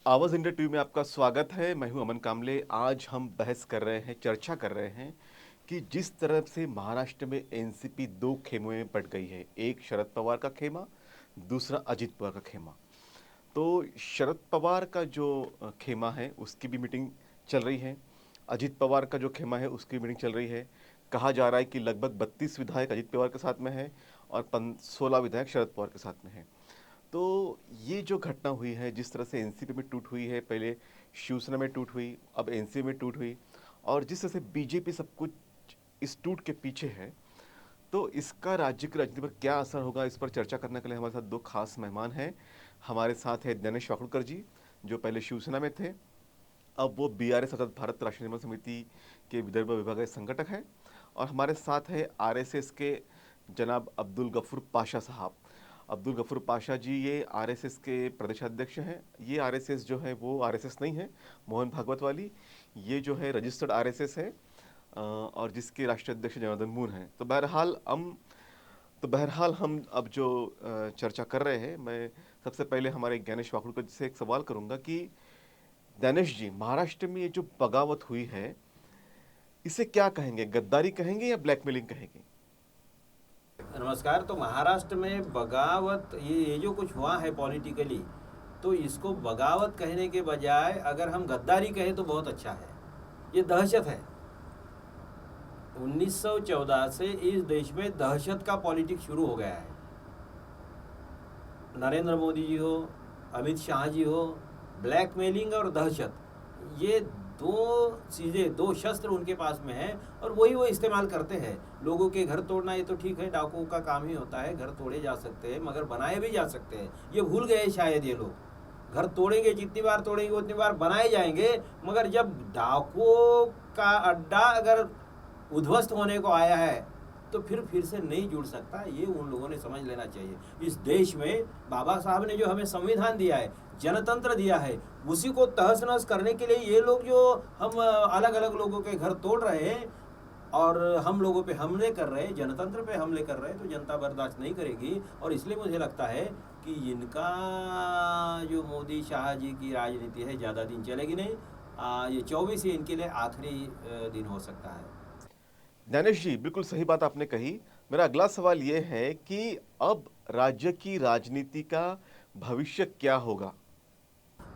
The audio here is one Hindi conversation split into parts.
आवाज़ इंडिया टीवी में आपका स्वागत है। मैं हूं अमन कामले। आज हम बहस कर रहे हैं, चर्चा कर रहे हैं कि जिस तरह से महाराष्ट्र में एनसीपी दो खेमों में बट गई है, एक शरद पवार का खेमा, दूसरा अजित पवार का खेमा। तो शरद पवार का जो खेमा है उसकी भी मीटिंग चल रही है, अजित पवार का जो खेमा है उसकी मीटिंग चल रही है। कहा जा रहा है कि लगभग 32 विधायक अजित पवार के साथ में है और 16 विधायक शरद पवार के साथ में है। तो ये जो घटना हुई है, जिस तरह से एनसीपी में टूट हुई है, पहले शिवसेना में टूट हुई, अब एनसीपी में टूट हुई, और जिस तरह से बीजेपी सब कुछ इस टूट के पीछे है, तो इसका राज्य की राजनीति पर क्या असर होगा, इस पर चर्चा करने के लिए हमारे साथ दो खास मेहमान हैं। हमारे साथ है दिनेश वाकड़कर जी, जो पहले शिवसेना में थे, अब वो बीआरएस अर्थात भारत राष्ट्रीय निर्माण समिति के विदर्भ विभाग के संगठक हैं। और हमारे साथ है आरएसएस के जनाब अब्दुल गफूर पाशा साहब। अब्दुल गफूर पाशा जी ये आरएसएस के प्रदेशाध्यक्ष हैं। ये आरएसएस जो है वो आरएसएस नहीं है मोहन भागवत वाली, ये जो है रजिस्टर्ड आरएसएस है, और जिसके राष्ट्रीय अध्यक्ष जनार्दन मून हैं। तो बहरहाल हम अब जो चर्चा कर रहे हैं, मैं सबसे पहले हमारे ज्ञानेश वाकड़कर जी से एक सवाल करूंगा कि दानिश जी, महाराष्ट्र में ये जो बगावत हुई है, इसे क्या कहेंगे? गद्दारी कहेंगे या ब्लैकमेलिंग कहेंगे? नमस्कार। तो महाराष्ट्र में बगावत ये जो कुछ हुआ है पॉलिटिकली, तो इसको बगावत कहने के बजाय अगर हम गद्दारी कहें तो बहुत अच्छा है। ये दहशत है। 1914 से इस देश में दहशत का पॉलिटिक्स शुरू हो गया है। नरेंद्र मोदी जी हो, अमित शाह जी हो, ब्लैकमेलिंग और दहशत, ये दो चीज़ें, दो शस्त्र उनके पास में है और वही वो इस्तेमाल करते हैं। लोगों के घर तोड़ना ये तो ठीक है, डाकुओं का काम ही होता है, घर तोड़े जा सकते हैं मगर बनाए भी जा सकते हैं। ये भूल गए शायद ये लोग। घर तोड़ेंगे, जितनी बार तोड़ेंगे उतनी बार बनाए जाएंगे, मगर जब डाकुओं का अड्डा अगर उद्ध्वस्त होने को आया है तो फिर से नहीं जुड़ सकता। ये उन लोगों ने समझ लेना चाहिए। इस देश में बाबा साहब ने जो हमें संविधान दिया है, जनतंत्र दिया है, उसी को तहस नहस करने के लिए ये लोग जो हम अलग अलग लोगों के घर तोड़ रहे हैं और हम लोगों पे हमले कर रहे हैं, जनतंत्र पे हमले कर रहे हैं, तो जनता बर्दाश्त नहीं करेगी। और इसलिए मुझे लगता है कि इनका जो मोदी शाह जी की राजनीति है ज़्यादा दिन चलेगी नहीं। ये 24 ही इनके लिए आखिरी दिन हो सकता है। ज्ञानेश जी, बिल्कुल सही बात आपने कही। मेरा अगला सवाल ये है कि अब राज्य की राजनीति का भविष्य क्या होगा?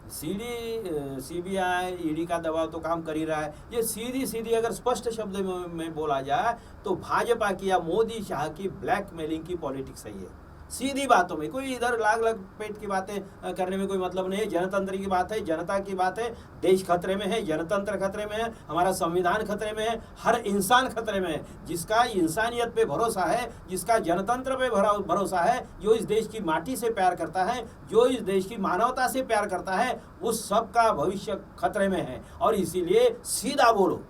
सीबीआई ईडी का दबाव तो काम कर ही रहा है। ये सीधी सीधी अगर स्पष्ट शब्द में बोला जाए तो भाजपा की या मोदी शाह की ब्लैकमेलिंग की पॉलिटिक्स है ये। सीधी बातों में, कोई इधर लाग लग पेट की बातें करने में कोई मतलब नहीं है। जनतंत्र की बात है, जनता की बात है। देश खतरे में है, जनतंत्र खतरे में है, हमारा संविधान खतरे में है, हर इंसान खतरे में है। जिसका इंसानियत पे भरोसा है, जिसका जनतंत्र पे भरोसा है, जो इस देश की माटी से प्यार करता है, जो इस देश की मानवता से प्यार करता है, उस सब का भविष्य खतरे में है। और इसीलिए सीधा बोलो,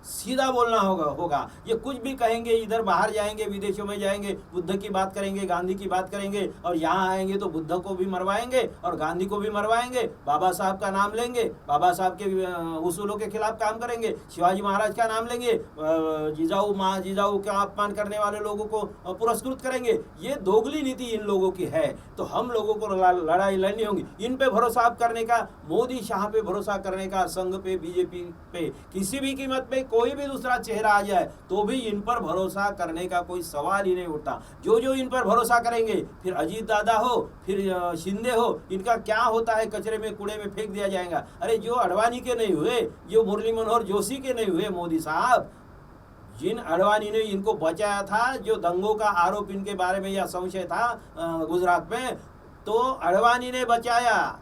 सीधा बोलना होगा। ये कुछ भी कहेंगे, इधर बाहर जाएंगे, विदेशों में जाएंगे, बुद्ध की बात करेंगे, गांधी की बात करेंगे, और यहाँ आएंगे तो बुद्ध को भी मरवाएंगे और गांधी को भी मरवाएंगे। बाबा साहब का नाम लेंगे, बाबा साहब के उसूलों के खिलाफ काम करेंगे, शिवाजी महाराज का नाम लेंगे, जिजाऊ का अपमान करने वाले लोगों को पुरस्कृत करेंगे। ये दोगली नीति इन लोगों की है। तो हम लोगों को लड़ाई लड़नी होगी। इन पे भरोसा करने का, मोदी शाह पे भरोसा करने का, संघ पे, बीजेपी पे, किसी भी कीमत पे कोई भी दूसरा चेहरा आ जाए तो भी इन पर भरोसा करने का कोई सवाल ही नहीं उठता। जो इन पर भरोसा करेंगे, फिर अजीत दादा हो, फिर शिंदे हो, इनका क्या होता है, कचरे में कूड़े में फेंक दिया जाएगा। अरे जो अडवाणी के नहीं हुए, जो मुरली मनोहर जोशी के नहीं हुए, मोदी साहब, जिन अडवाणी ने इनको बचाया था, जो दंगों का आरोप इनके बारे में या संशय था गुजरात में, तो अडवाणी ने बचाया,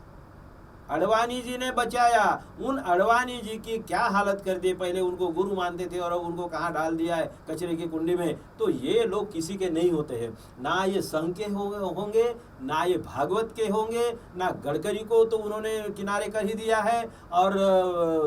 अडवाणी जी ने बचाया। उन अडवाणी जी की क्या हालत कर दी। पहले उनको गुरु मानते थे और अब उनको कहाँ डाल दिया है, कचरे की कुंडी में। तो ये लोग किसी के नहीं होते हैं। ना ये संघ के होंगे, ना ये भागवत के होंगे, ना गडकरी को तो उन्होंने किनारे कर ही दिया है। और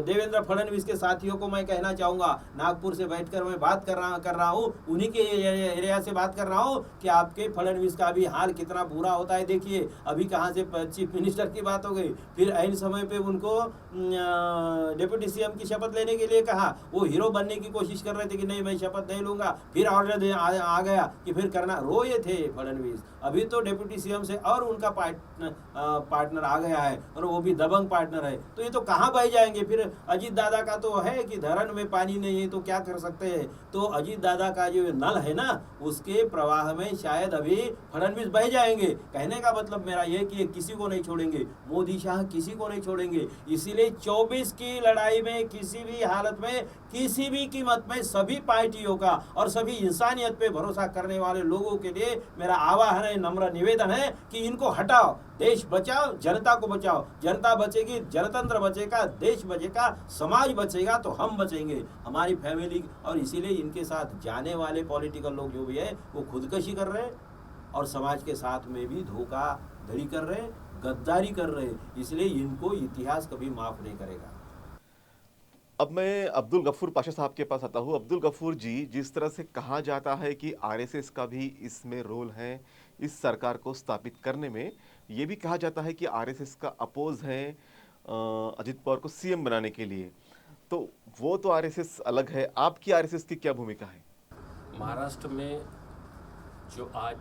देवेंद्र फडणवीस के साथियों को मैं कहना चाहूँगा, नागपुर से बैठकर मैं बात कर रहा हूँ, उन्हीं के एरिया से बात कर रहा हूँ कि आपके फडणवीस का भी हाल कितना बुरा होता है। देखिए अभी कहाँ से चीफ मिनिस्टर की बात हो गई, फिर ऐन समय पे उनको डिप्टी सीएम की शपथ लेने के लिए कहा, वो हीरो बनने की कोशिश कर रहे थे कि नहीं मैं शपथ नहीं लूंगा, फिर ऑर्डर आ गया कि फिर करना, रोए थे फडणवीस। अभी तो डिप्टी सीएम से और उनका पार्टनर आ गया है, और वो भी दबंग पार्टनर है। तो ये तो कहाँ बह जाएंगे फिर। अजीत दादा का तो है कि धरन में पानी नहीं है तो क्या कर सकते हैं, तो अजीत दादा का जो नल है ना, उसके प्रवाह में शायद अभी फडणवीस बह जाएंगे। कहने का मतलब मेरा ये कि ये किसी को नहीं छोड़ेंगे, मोदी शाह किसी को नहीं छोड़ेंगे। इसीलिए 24 की लड़ाई में किसी भी हालत में, किसी भी कीमत में सभी पार्टियों का और सभी इंसानियत पे भरोसा करने वाले लोगों के लिए मेरा आह्वान है, नम्र निवेदन है कि इनको हटाओ। देश बचाओ, जनता को बचाओ। जनता बचेगी, जनतंत्र बचेगा, देश बचेगा, समाज बचेगा तो हम बचेंगे, हमारी फैमिली। और इसीलिए इनके साथ जाने वाले पॉलिटिकल लोग जो भी है वो खुदकशी कर रहे हैं और समाज के साथ में भी धोखाधड़ी कर रहे हैं, गद्दारी कर रहे हैं। इसलिए इनको इतिहास कभी माफ नहीं करेगा। अब मैं अब्दुल गफूर पाशा साहब के पास आता हूँ। अब्दुल गफूर जी, जिस तरह से कहा जाता है कि आरएसएस का भी इसमें रोल है इस सरकार को स्थापित करने में, ये भी कहा जाता है कि आरएसएस का अपोज है अजित पवार को सीएम बनाने के लिए, तो वो तो आरएसएस अलग है। आपकी आरएसएस की क्या भूमिका है? महाराष्ट्र में जो आज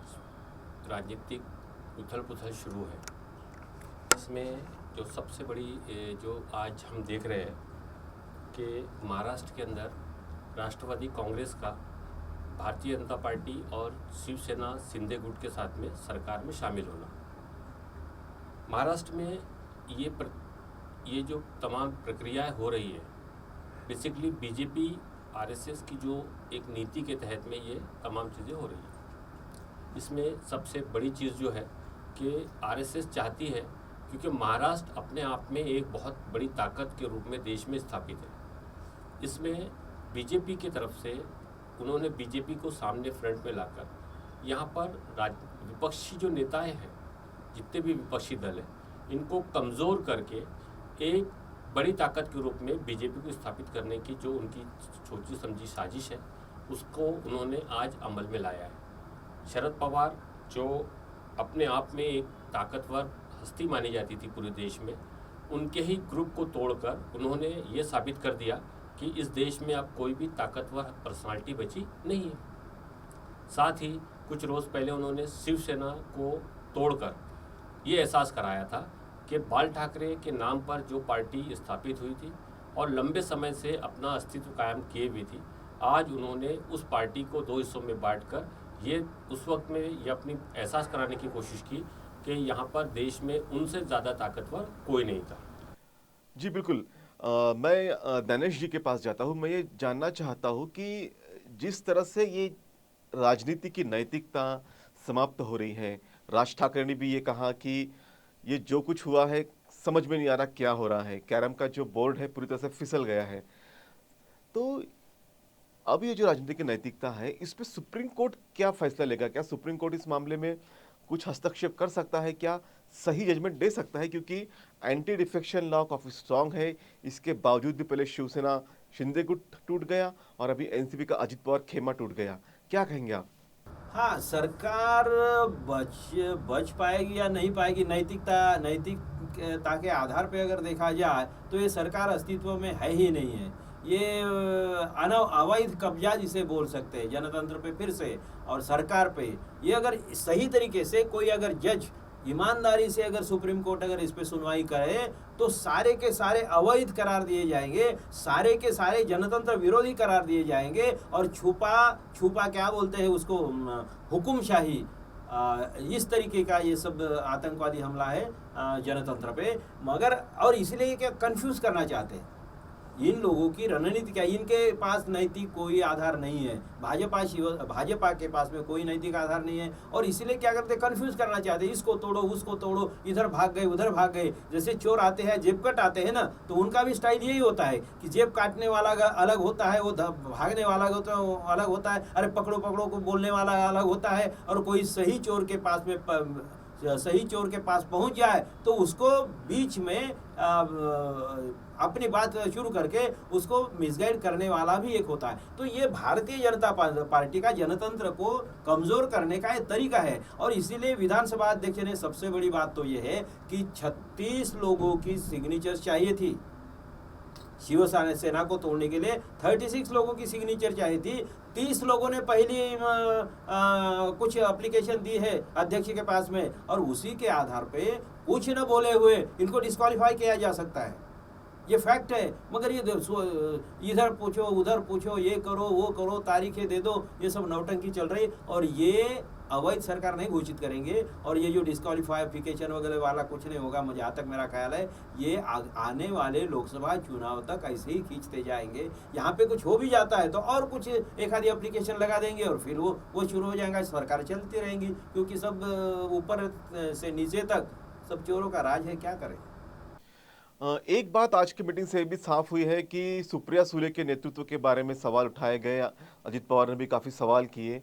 राजनीतिक उथल पुथल शुरू है, इसमें जो सबसे बड़ी जो आज हम देख रहे हैं कि महाराष्ट्र के अंदर राष्ट्रवादी कांग्रेस का भारतीय जनता पार्टी और शिवसेना शिंदे गुट के साथ में सरकार में शामिल होना। महाराष्ट्र में ये जो तमाम प्रक्रियाएं हो रही है, बेसिकली बीजेपी आरएसएस की जो एक नीति के तहत में ये तमाम चीज़ें हो रही है। इसमें सबसे बड़ी चीज़ जो है कि आरएसएस चाहती है, क्योंकि महाराष्ट्र अपने आप में एक बहुत बड़ी ताकत के रूप में देश में स्थापित है, इसमें बीजेपी की तरफ से उन्होंने बीजेपी को सामने फ्रंट में लाकर यहाँ पर विपक्षी जो नेताएं हैं, जितने भी विपक्षी दल हैं, इनको कमज़ोर करके एक बड़ी ताकत के रूप में बीजेपी को स्थापित करने की जो उनकी सोची समझी साजिश है, उसको उन्होंने आज अमल में लाया है। शरद पवार जो अपने आप में एक ताकतवर हस्ती मानी जाती थी पूरे देश में, उनके ही ग्रुप को तोड़कर उन्होंने ये साबित कर दिया कि इस देश में अब कोई भी ताकतवर पर्सनालिटी बची नहीं है। साथ ही कुछ रोज़ पहले उन्होंने शिवसेना को तोड़कर ये एहसास कराया था कि बाल ठाकरे के नाम पर जो पार्टी स्थापित हुई थी और लंबे समय से अपना अस्तित्व कायम किए हुई थी, आज उन्होंने उस पार्टी को दो हिस्सों में बांटकर ये उस वक्त में ये अपनी एहसास कराने की कोशिश की कि यहाँ पर देश में उनसे ज़्यादा ताकतवर कोई नहीं था। जी बिल्कुल। मैं दानिश जी के पास जाता हूँ। मैं ये जानना चाहता हूँ कि जिस तरह से ये राजनीति की नैतिकता समाप्त हो रही है, राज ठाकरे ने भी ये कहा कि ये जो कुछ हुआ है समझ में नहीं आ रहा क्या हो रहा है, कैरम का जो बोर्ड है पूरी तरह से फिसल गया है। तो अब ये जो राजनीति की नैतिकता है, इस पे सुप्रीम कोर्ट क्या फैसला लेगा? क्या सुप्रीम कोर्ट इस मामले में कुछ हस्तक्षेप कर सकता है? क्या सही जजमेंट दे सकता है? क्योंकि एंटी डिफेक्शन लॉ काफी स्ट्रांग है, इसके बावजूद भी पहले शिवसेना शिंदे गुट टूट गया और अभी एनसीपी का अजित पवार खेमा टूट गया। क्या कहेंगे आप? हाँ, सरकार बच पाएगी या नहीं पाएगी, नैतिकता के आधार पे अगर देखा जाए तो ये सरकार अस्तित्व में है ही नहीं है। ये अवैध कब्जा जिसे बोल सकते हैं जनतंत्र पे फिर से और सरकार पे। ये अगर सही तरीके से कोई अगर जज ईमानदारी से अगर सुप्रीम कोर्ट अगर इस पे सुनवाई करे तो सारे के सारे अवैध करार दिए जाएंगे, सारे के सारे जनतंत्र विरोधी करार दिए जाएंगे और छुपा क्या बोलते हैं उसको, हुकुमशाही, इस तरीके का ये सब आतंकवादी हमला है जनतंत्र पे। मगर और इसलिए क्या कंफ्यूज करना चाहते हैं इन लोगों की रणनीति क्या, इनके पास नैतिक कोई आधार नहीं है, भाजपा के पास में कोई नैतिक आधार नहीं है और इसलिए क्या करते, कंफ्यूज करना चाहते, इसको तोड़ो उसको तोड़ो, इधर भाग गए उधर भाग गए। जैसे चोर आते हैं जेब कट आते हैं ना, तो उनका भी स्टाइल यही होता है कि जेब काटने वाला अलग होता है, वो भागने वाला अलग होता है, अरे पकड़ो पकड़ो को बोलने वाला अलग होता है, और कोई सही चोर के पास में सही चोर के पास पहुंच जाए तो उसको बीच में अपनी बात शुरू करके उसको मिसगाइड करने वाला भी एक होता है। तो ये भारतीय जनता पार्टी का जनतंत्र को कमजोर करने का एक तरीका है। और इसीलिए विधानसभा अध्यक्ष ने सबसे बड़ी बात तो ये है कि 36 लोगों की सिग्नेचर चाहिए थी। शिवसेना को तोड़ने के लिए 36 लोगों की सिग्नेचर चाहिए थी। 30 लोगों ने पहली कुछ एप्लीकेशन दी है अध्यक्ष के पास में, और उसी के आधार पे कुछ न बोले हुए इनको डिस्क्वालीफाई किया जा सकता है। ये फैक्ट है। मगर ये इधर पूछो उधर पूछो, ये करो वो करो, तारीखें दे दो, ये सब नौटंकी चल रही। और ये अवैध सरकार नहीं घोषित करेंगे, और ये जो डिस्क्वालीफिकेशन वगैरह वाला कुछ नहीं होगा। मुझे जहाँ तक मेरा ख्याल है ये आने वाले लोकसभा चुनाव तक ऐसे ही खींचते जाएंगे। यहाँ पे कुछ हो भी जाता है तो और कुछ एक आधी एप्लीकेशन लगा देंगे और फिर वो शुरू हो जाएगा। सरकार चलती रहेंगी, क्योंकि सब ऊपर से नीचे तक सब चोरों का राज है, क्या करें। एक बात आज की मीटिंग से भी साफ हुई है कि सुप्रिया सुले के नेतृत्व के बारे में सवाल उठाए गए। अजित पवार ने भी काफ़ी सवाल किए,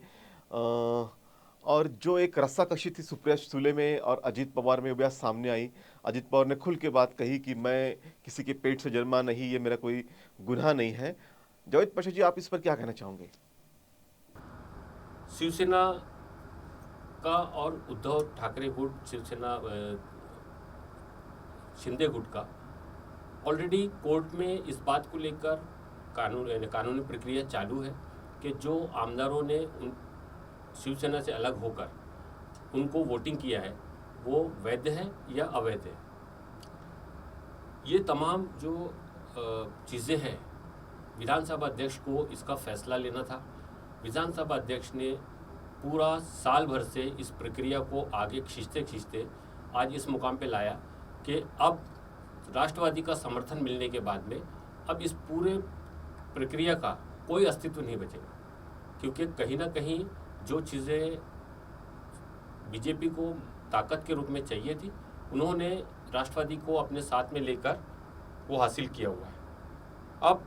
और जो एक रस्साकशी थी सुप्रिया सुले में और अजित पवार में, वो सामने आई। अजित पवार ने खुल के बात कही कि मैं किसी के पेट से जन्मा नहीं, ये मेरा कोई गुनाह नहीं है। जावेद पाशा जी, आप इस पर क्या कहना चाहोगे? शिवसेना का और उद्धव ठाकरे गुट, शिवसेना शिंदे गुट का ऑलरेडी कोर्ट में इस बात को लेकर कानूनी प्रक्रिया चालू है कि जो आमदारों ने शिवसेना से अलग होकर उनको वोटिंग किया है वो वैध है या अवैध है। ये तमाम जो चीज़ें हैं, विधानसभा अध्यक्ष को इसका फैसला लेना था। विधानसभा अध्यक्ष ने पूरा साल भर से इस प्रक्रिया को आगे खींचते खींचते आज इस मुकाम पे लाया कि अब राष्ट्रवादी का समर्थन मिलने के बाद में अब इस पूरे प्रक्रिया का कोई अस्तित्व नहीं बचेगा, क्योंकि कहीं ना कहीं जो चीज़ें बीजेपी को ताकत के रूप में चाहिए थी उन्होंने राष्ट्रवादी को अपने साथ में लेकर वो हासिल किया हुआ है। अब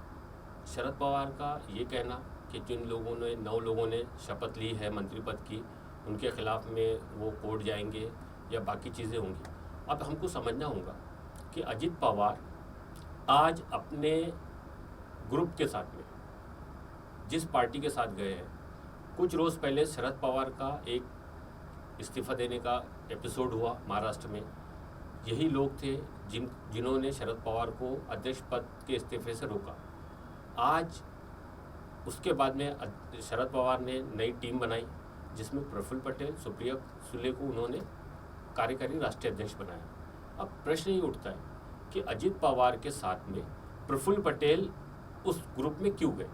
शरद पवार का ये कहना कि जिन लोगों ने 9 लोगों ने शपथ ली है मंत्री पद की, उनके खिलाफ में वो कोर्ट जाएंगे या बाकी चीज़ें होंगी। अब हमको समझना होगा कि अजित पवार आज अपने ग्रुप के साथ में जिस पार्टी के साथ गए हैं, कुछ रोज़ पहले शरद पवार का एक इस्तीफा देने का एपिसोड हुआ महाराष्ट्र में। यही लोग थे जिन्होंने शरद पवार को अध्यक्ष पद के इस्तीफे से रोका। आज उसके बाद में शरद पवार ने नई टीम बनाई जिसमें प्रफुल्ल पटेल, सुप्रिया सुले को उन्होंने कार्यकारी राष्ट्रीय अध्यक्ष बनाया। अब प्रश्न ये उठता है कि अजित पवार के साथ में प्रफुल्ल पटेल उस ग्रुप में क्यों गए।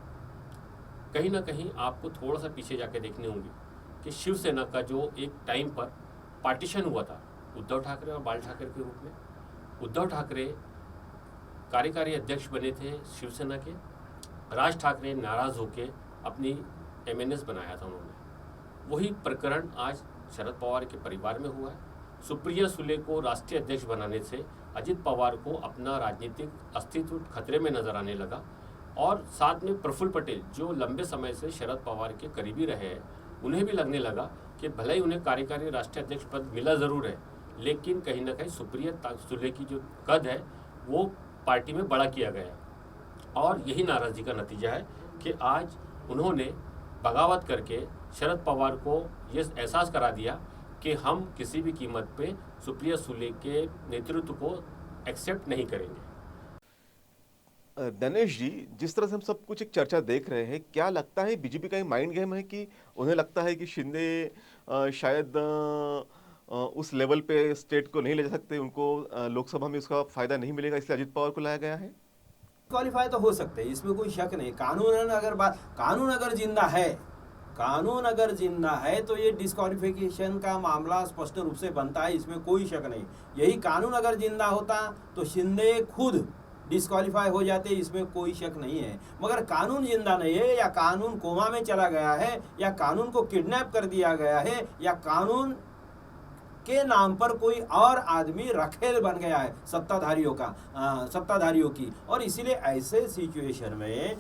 कहीं ना कहीं आपको थोड़ा सा पीछे जाके देखनी होगी कि शिवसेना का जो एक टाइम पर पार्टीशन हुआ था उद्धव ठाकरे और बाल ठाकरे के रूप में, उद्धव ठाकरे कार्यकारी अध्यक्ष बने थे शिवसेना के, राज ठाकरे नाराज होकर अपनी MNS बनाया था उन्होंने। वही प्रकरण आज शरद पवार के परिवार में हुआ है। सुप्रिया सुले को राष्ट्रीय अध्यक्ष बनाने से अजित पवार को अपना राजनीतिक अस्तित्व खतरे में नजर आने लगा, और साथ में प्रफुल्ल पटेल जो लंबे समय से शरद पवार के करीबी रहे हैं, उन्हें भी लगने लगा कि भले ही उन्हें कार्यकारी राष्ट्रीय अध्यक्ष पद मिला ज़रूर है, लेकिन कहीं ना कहीं सुप्रिया सुले की जो कद है वो पार्टी में बड़ा किया गया। और यही नाराज़गी का नतीजा है कि आज उन्होंने बगावत करके शरद पवार को ये एहसास करा दिया कि हम किसी भी कीमत पे सुप्रिया सुले के नेतृत्व को एक्सेप्ट नहीं करेंगे। दिनेश जी, जिस तरह से हम सब कुछ एक चर्चा देख रहे हैं, क्या लगता है बीजेपी का एक माइंड गेम है कि उन्हें लगता है कि शिंदे शायद उस लेवल पे स्टेट को नहीं ले जा सकते, उनको लोकसभा में उसका फायदा नहीं मिलेगा, इसलिए अजित पवार को लाया गया है? क्वालिफाई तो हो सकते हैं, इसमें कोई शक नहीं। कानून अगर जिंदा है तो ये डिस्क्वालिफिकेशन का मामला स्पष्ट रूप से बनता है, इसमें कोई शक नहीं। यही कानून अगर जिंदा होता तो शिंदे खुद डिस्क्वालीफाई हो जाते, इसमें कोई शक नहीं है। मगर कानून जिंदा नहीं है, या कानून कोमा में चला गया है, या कानून को किडनैप कर दिया गया है, या कानून के नाम पर कोई और आदमी रखेल बन गया है सत्ताधारियों की। और इसीलिए ऐसे सिचुएशन में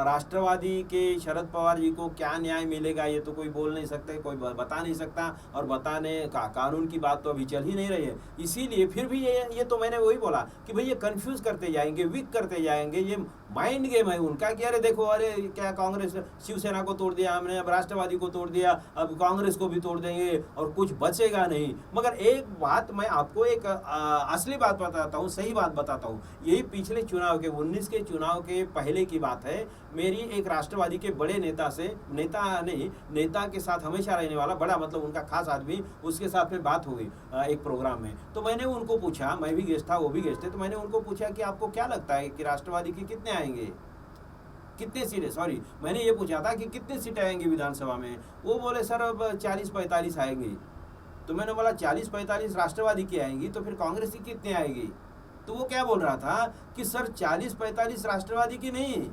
राष्ट्रवादी के शरद पवार जी को क्या न्याय मिलेगा ये तो कोई बोल नहीं सकते, कोई बता नहीं सकता, और बताने का कानून की बात तो अभी चल ही नहीं रही है। इसीलिए फिर भी ये तो मैंने वही बोला कि भाई ये कंफ्यूज करते जाएंगे, वीक करते जाएंगे, ये माइंड गेम है उनका कि अरे देखो, अरे क्या कांग्रेस शिवसेना को तोड़ दिया हमने, अब राष्ट्रवादी को तोड़ दिया, अब कांग्रेस को भी तोड़ देंगे और कुछ बचेगा नहीं। मगर एक बात मैं आपको एक असली बात बताता हूँ, सही बात बताता हूँ। यही पिछले चुनाव के 19 के चुनाव के पहले की बात है। मेरी एक राष्ट्रवादी के बड़े नेता के साथ हमेशा रहने वाला बड़ा, मतलब उनका खास आदमी, उसके साथ में बात हो गई एक प्रोग्राम में। तो मैंने उनको पूछा, मैं भी गेस्ट था, वो भी गेस्ट थे, तो मैंने उनको पूछा कि आपको क्या लगता है कि राष्ट्रवादी के कितने आएंगे, कितने सीटें, सॉरी मैंने ये पूछा था कि कितने सीटें आएंगी विधानसभा में। वो बोले सर अब 40-45 आएंगी। तो मैंने बोला 40-45 राष्ट्रवादी की आएंगी तो फिर कांग्रेस की कितने आएगी? तो वो क्या बोल रहा था कि सर 40-45 राष्ट्रवादी की नहीं,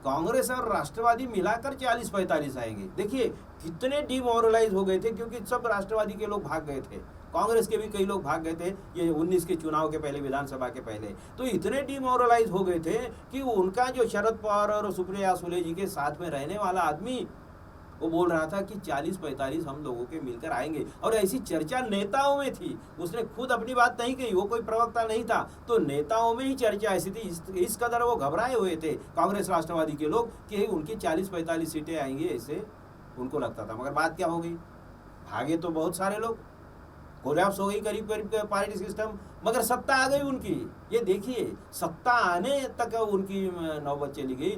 कांग्रेस और राष्ट्रवादी मिलाकर 40-45 आएंगे। देखिए कितने डिमोरलाइज हो गए थे, क्योंकि सब राष्ट्रवादी के लोग भाग गए थे, कांग्रेस के भी कई लोग भाग गए थे ये 19 के चुनाव के पहले, विधानसभा के पहले। तो इतने डिमोरलाइज हो गए थे कि उनका जो शरद पवार और सुप्रिया सुले जी के साथ में रहने वाला आदमी वो बोल रहा था कि 40-45 हम लोगों के मिलकर आएंगे। और ऐसी चर्चा नेताओं में थी, उसने खुद अपनी बात नहीं कही, वो कोई प्रवक्ता नहीं था, तो नेताओं में ही चर्चा ऐसी थी। इस कदर वो घबराए हुए थे कांग्रेस राष्ट्रवादी के लोग कि उनकी 40-45 सीटें आएंगी, ऐसे उनको लगता था। मगर बात क्या हो गई, भागे तो बहुत सारे लोग, कोलैप्स हो गई करीब करीब पार्टी सिस्टम, मगर सत्ता आ गई उनकी। ये देखिए सत्ता आने तक उनकी नौबत चली गई,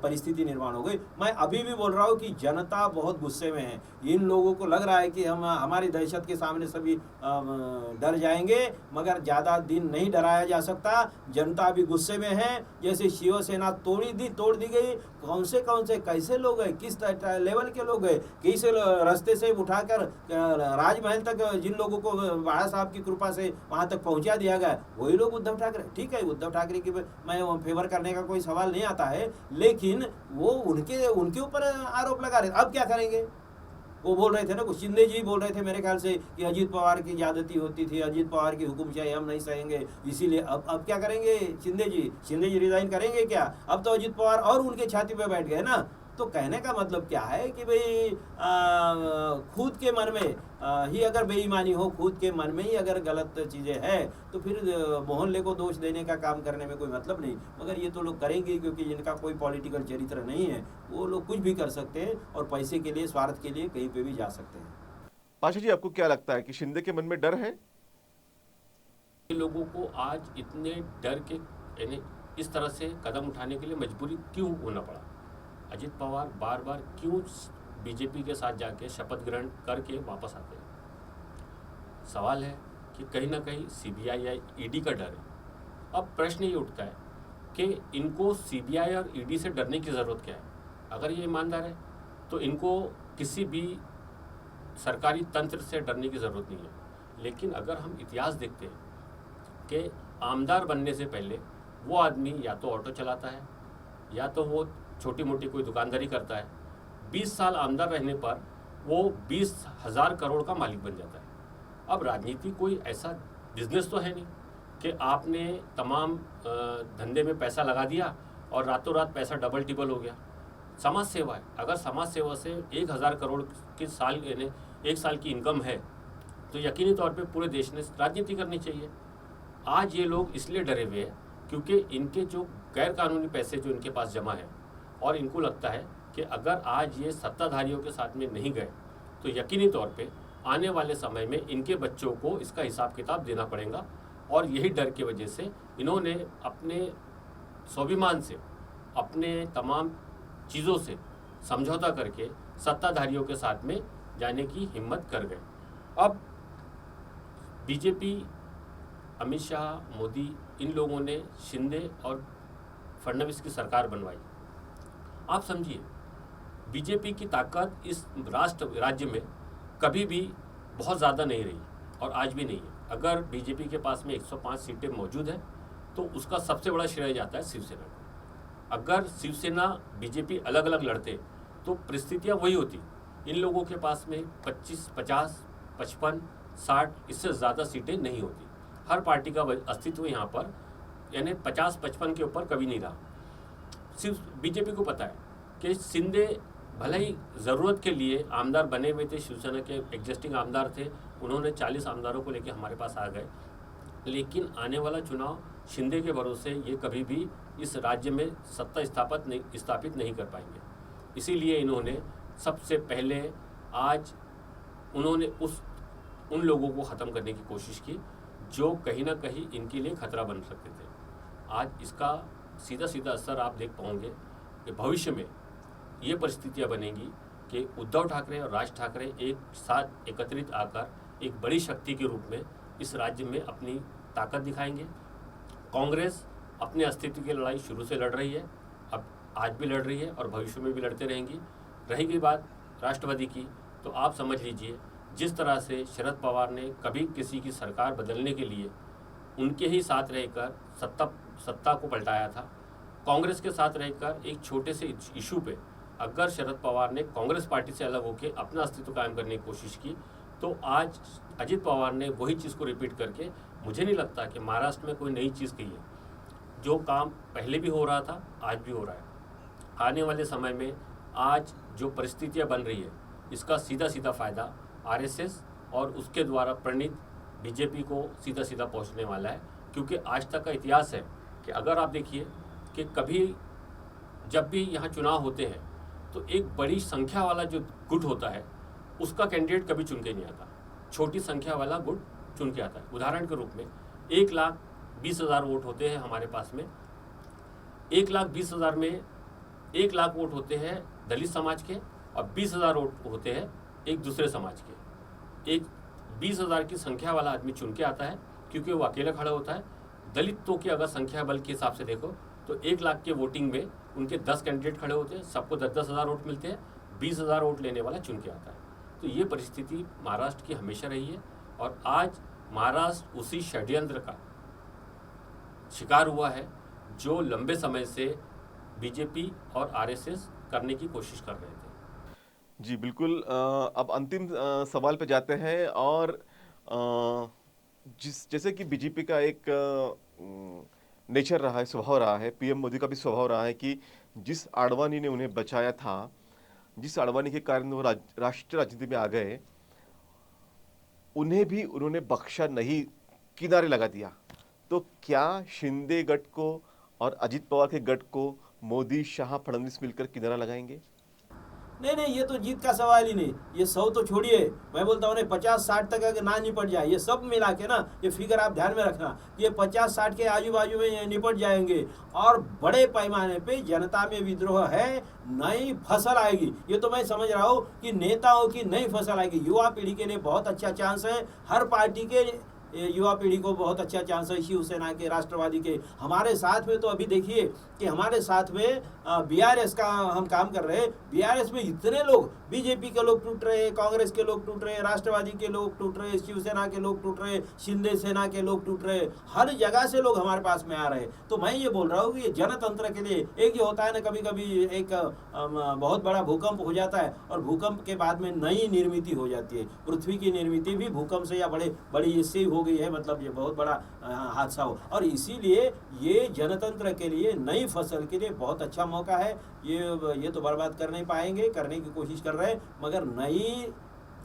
परिस्थिति निर्माण हो गई। मैं अभी भी बोल रहा हूँ कि जनता बहुत गुस्से में है। इन लोगों को लग रहा है कि हम हमारी दहशत के सामने सभी डर जाएंगे, मगर ज़्यादा दिन नहीं डराया जा सकता। जनता अभी गुस्से में है। जैसे शिवसेना तोड़ दी गई, कौन से कैसे लोग हैं, किस लेवल के लोग हैं, किस रास्ते से उठाकर राजमहल तक जिन लोगों को बाड़ा साहब की कृपा से वहाँ तक पहुँचा दिया गया, वही लोग उद्धव ठाकरे। ठीक है, उद्धव ठाकरे की मैं फेवर करने का कोई सवाल नहीं आता है, लेकिन वो उनके ऊपर आरोप लगा रहे। अब क्या करेंगे? वो बोल रहे थे ना, कुछ शिंदे जी बोल रहे थे मेरे ख्याल से कि अजीत पवार की ज्यादती होती थी, अजीत पवार की हुकुमशाही हम नहीं सहेंगे, इसीलिए अब क्या करेंगे शिंदे जी रिजाइन करेंगे क्या? अब तो अजीत पवार और उनके छाती पे बैठ गए ना। तो कहने का मतलब क्या है कि भाई खुद के मन में ही अगर बेईमानी हो, खुद के मन में ही अगर गलत चीज़ें हैं, तो फिर मोहल्ले को दोष देने का काम करने में कोई मतलब नहीं। मगर ये तो लोग करेंगे, क्योंकि जिनका कोई पॉलिटिकल चरित्र नहीं है वो लोग कुछ भी कर सकते हैं और पैसे के लिए, स्वार्थ के लिए कहीं पे भी जा सकते हैं। पाशा जी, आपको क्या लगता है कि शिंदे के मन में डर है? लोगों को आज इतने डर के यानी इस तरह से कदम उठाने के लिए मजबूरी क्यों होना पड़ा? अजित पवार बार बार क्यों बीजेपी के साथ जाके शपथ ग्रहण करके वापस आते हैं? सवाल है कि कहीं ना कहीं सीबीआई या ईडी का डर है। अब प्रश्न ये उठता है कि इनको सीबीआई और ईडी से डरने की ज़रूरत क्या है? अगर ये ईमानदार है तो इनको किसी भी सरकारी तंत्र से डरने की ज़रूरत नहीं है। लेकिन अगर हम इतिहास देखते हैं कि आमदार बनने से पहले वो आदमी या तो ऑटो चलाता है या तो वो छोटी मोटी कोई दुकानदारी करता है। 20 साल आमदार रहने पर वो 20,000 करोड़ का मालिक बन जाता है। अब राजनीति कोई ऐसा बिजनेस तो है नहीं कि आपने तमाम धंधे में पैसा लगा दिया और रातों रात पैसा डबल टिबल हो गया। समाज सेवा है। अगर समाज सेवा से 1,000 करोड़ के साल यानी 1 साल की इनकम है तो यकीनी तौर पे पूरे देश ने राजनीति करनी चाहिए। आज ये लोग इसलिए डरे हुए हैं क्योंकि इनके जो गैर कानूनी पैसे जो इनके पास जमा है और इनको लगता है कि अगर आज ये सत्ताधारियों के साथ में नहीं गए तो यकीनी तौर पे आने वाले समय में इनके बच्चों को इसका हिसाब किताब देना पड़ेगा। और यही डर की वजह से इन्होंने अपने स्वाभिमान से, अपने तमाम चीज़ों से समझौता करके सत्ताधारियों के साथ में जाने की हिम्मत कर गए। अब बीजेपी, अमित शाह, मोदी, इन लोगों ने शिंदे और फडणवीस की सरकार बनवाई। आप समझिए बीजेपी की ताकत इस राज्य में कभी भी बहुत ज़्यादा नहीं रही और आज भी नहीं है। अगर बीजेपी के पास में 105 सीटें मौजूद हैं तो उसका सबसे बड़ा श्रेय जाता है शिवसेना को। अगर शिवसेना बीजेपी अलग अलग लड़ते तो परिस्थितियाँ वही होती। इन लोगों के पास में 25, 50, 55 60 इससे ज़्यादा सीटें नहीं होती। हर पार्टी का अस्तित्व यहाँ पर यानी 50-55 के ऊपर कभी नहीं रहा। सिर्फ बीजेपी को पता है कि शिंदे भले ही ज़रूरत के लिए आमदार बने हुए थे, शिवसेना के एग्जिस्टिंग आमदार थे, उन्होंने 40 आमदारों को लेकर हमारे पास आ गए, लेकिन आने वाला चुनाव शिंदे के भरोसे ये कभी भी इस राज्य में सत्ता स्थापित नहीं कर पाएंगे। इसीलिए इन्होंने सबसे पहले आज उन्होंने उन लोगों को ख़त्म करने की कोशिश की जो कहीं ना कहीं इनके लिए खतरा बन सकते थे। आज इसका सीधा सीधा असर आप देख पाओगे कि भविष्य में ये परिस्थितियां बनेंगी कि उद्धव ठाकरे और राज ठाकरे एक साथ एकत्रित आकर एक बड़ी शक्ति के रूप में इस राज्य में अपनी ताकत दिखाएंगे। कांग्रेस अपने अस्तित्व की लड़ाई शुरू से लड़ रही है, अब आज भी लड़ रही है और भविष्य में भी लड़ते रहेंगी। रहेगी बात राष्ट्रवादी की, तो आप समझ लीजिए जिस तरह से शरद पवार ने कभी किसी की सरकार बदलने के लिए उनके ही साथ रहकर सत्ता को पलटाया था, कांग्रेस के साथ रहकर एक छोटे से इशू पे अगर शरद पवार ने कांग्रेस पार्टी से अलग होकर अपना अस्तित्व कायम करने की कोशिश की, तो आज अजित पवार ने वही चीज़ को रिपीट करके, मुझे नहीं लगता कि महाराष्ट्र में कोई नई चीज़ की है। जो काम पहले भी हो रहा था आज भी हो रहा है। आने वाले समय में आज जो परिस्थितियां बन रही है इसका सीधा सीधा फ़ायदा आरएसएस और उसके द्वारा प्रणीत बीजेपी को सीधा सीधा पहुंचने वाला है। क्योंकि आज तक का इतिहास है कि अगर आप देखिए कि कभी जब भी यहाँ चुनाव होते हैं तो एक बड़ी संख्या वाला जो गुट होता है उसका कैंडिडेट कभी चुन के नहीं आता, छोटी संख्या वाला गुट चुन के आता है। उदाहरण के रूप में 1,20,000 वोट होते हैं हमारे पास में, 1,20,000 में 1 लाख वोट होते हैं दलित समाज के और 20,000 वोट होते हैं एक दूसरे समाज के। एक 20,000 की संख्या वाला आदमी चुन के आता है क्योंकि वो अकेला खड़ा होता है। दलितों की अगर संख्या बल के हिसाब से देखो तो 1 लाख के वोटिंग में उनके 10 कैंडिडेट खड़े होते हैं, सबको 10-10 हज़ार वोट मिलते हैं, 20,000 वोट लेने वाला चुन के आता है। तो ये परिस्थिति महाराष्ट्र की हमेशा रही है और आज महाराष्ट्र उसी षड्यंत्र का शिकार हुआ है जो लंबे समय से बीजेपी और आरएसएस करने की कोशिश कर रहे थे। जी बिल्कुल। अब अंतिम सवाल पे जाते हैं और जैसे कि बीजेपी का एक नेचर रहा है, स्वभाव रहा है, पीएम मोदी का भी स्वभाव रहा है कि जिस आडवाणी ने उन्हें बचाया था, जिस आडवाणी के कारण वो राष्ट्रीय राजनीति में आ गए, उन्हें भी उन्होंने बख्शा नहीं, किनारे लगा दिया। तो क्या शिंदे गट को और अजित पवार के गट को मोदी, शाह, फडणवीस मिलकर किनारा लगाएंगे? नहीं, ये तो जीत का सवाल ही नहीं। ये 100 तो छोड़िए, मैं बोलता हूँ 50-60 तक अगर ना निपट जाए, ये सब मिला के ना, ये फिगर आप ध्यान में रखना, ये 50-60 के आजू बाजू में निपट जाएंगे और बड़े पैमाने पे जनता में विद्रोह है, नई फसल आएगी। ये तो मैं समझ रहा हूँ कि नेताओं की नई फसल आएगी। युवा पीढ़ी के लिए बहुत अच्छा चांस है, हर पार्टी के युवा पीढ़ी को बहुत अच्छा चांस है, शिवसेना के, राष्ट्रवादी के। हमारे साथ में तो अभी देखिए कि हमारे साथ में बीआरएस का हम काम कर रहे हैं। बीआरएस में इतने लोग, बीजेपी के लोग टूट रहे, कांग्रेस के लोग टूट रहे, राष्ट्रवादी के लोग टूट रहे, शिवसेना के लोग टूट रहे, शिंदे सेना के लोग टूट रहे, हर जगह से लोग हमारे पास में आ रहे। तो मैं ये बोल रहा हूँ कि ये जनतंत्र के लिए एक जो होता है ना, कभी कभी एक बहुत बड़ा भूकंप हो जाता है और भूकंप के बाद में नई निर्मित हो जाती है। पृथ्वी की निर्मित भी भूकंप से या बड़ी इससे हो गई है, मतलब ये बहुत बड़ा हादसा हो। और इसीलिए ये जनतंत्र के लिए, नई फसल के लिए बहुत अच्छा मौका है। ये तो बर्बाद कर नहीं पाएंगे, करने की कोशिश कर रहे हैं, मगर नई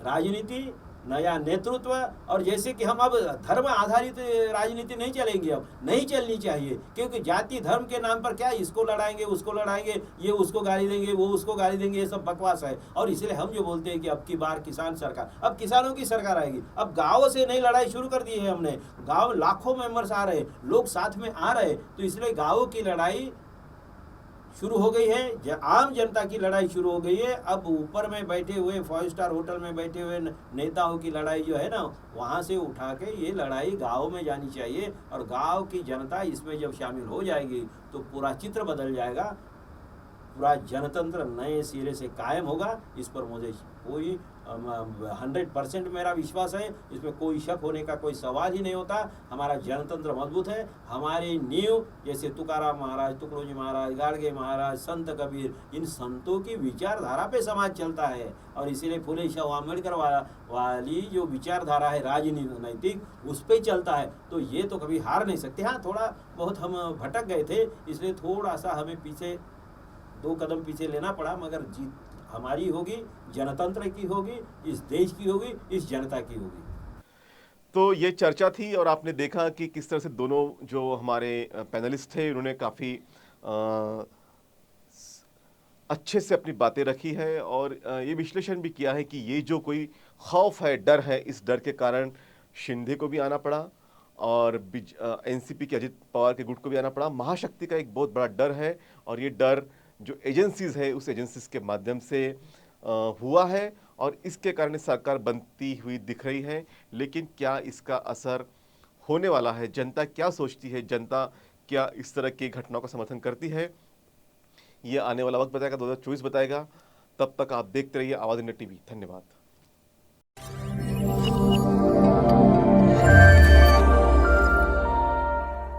राजनीति, नया नेतृत्व, और जैसे कि हम अब धर्म आधारित राजनीति नहीं चलेंगे, अब नहीं चलनी चाहिए, क्योंकि जाति धर्म के नाम पर क्या इसको लड़ाएंगे, उसको लड़ाएंगे, ये उसको गाली देंगे, वो उसको गाली देंगे, ये सब बकवास है। और इसलिए हम जो बोलते हैं कि अब की बार किसान सरकार, अब किसानों की सरकार आएगी। अब गाँव से नई लड़ाई शुरू कर दी है हमने, गाँव लाखों मेंबर्स आ रहे, लोग साथ में आ रहे, तो इसलिए गाँव की लड़ाई शुरू हो गई है, आम जनता की लड़ाई शुरू हो गई है। अब ऊपर में बैठे हुए 5 स्टार होटल में बैठे हुए नेताओं की लड़ाई जो है ना, वहाँ से उठा के ये लड़ाई गाँव में जानी चाहिए। और गाँव की जनता इसमें जब शामिल हो जाएगी तो पूरा चित्र बदल जाएगा, पूरा जनतंत्र नए सिरे से कायम होगा। इस पर मुझे कोई 100% मेरा विश्वास है, इसमें कोई शक होने का कोई सवाल ही नहीं होता। हमारा जनतंत्र मजबूत है। हमारी नींव जैसे तुकाराम महाराज, तुकडोजी महाराज, गाडगे महाराज, संत कबीर, इन संतों की विचारधारा पे समाज चलता है। और इसीलिए फुले शाह अम्बेडकर वाली जो विचारधारा है राजनीतिक, उस पर चलता है। तो ये तो कभी हार नहीं सकते। हाँ, थोड़ा बहुत हम भटक गए थे, इसलिए थोड़ा सा हमें पीछे 2 कदम पीछे लेना पड़ा, मगर जीत हमारी होगी, जनतंत्र की होगी, इस देश की होगी, इस जनता की होगी। तो ये चर्चा थी और आपने देखा कि किस तरह से दोनों जो हमारे पैनलिस्ट थे उन्होंने काफ़ी अच्छे से अपनी बातें रखी है और ये विश्लेषण भी किया है कि ये जो कोई खौफ है, डर है, इस डर के कारण शिंदे को भी आना पड़ा और एनसीपी के अजित पवार के गुट को भी आना पड़ा। महाशक्ति का एक बहुत बड़ा डर है और ये डर जो एजेंसीज है उस एजेंसीज के माध्यम से हुआ है और इसके कारण सरकार बनती हुई दिख रही है। लेकिन क्या इसका असर होने वाला है? जनता क्या सोचती है? जनता क्या इस तरह की घटनाओं का समर्थन करती है? ये आने वाला वक्त बताएगा, 2024 बताएगा। तब तक आप देखते रहिए आवाज़ इंडिया टीवी। धन्यवाद।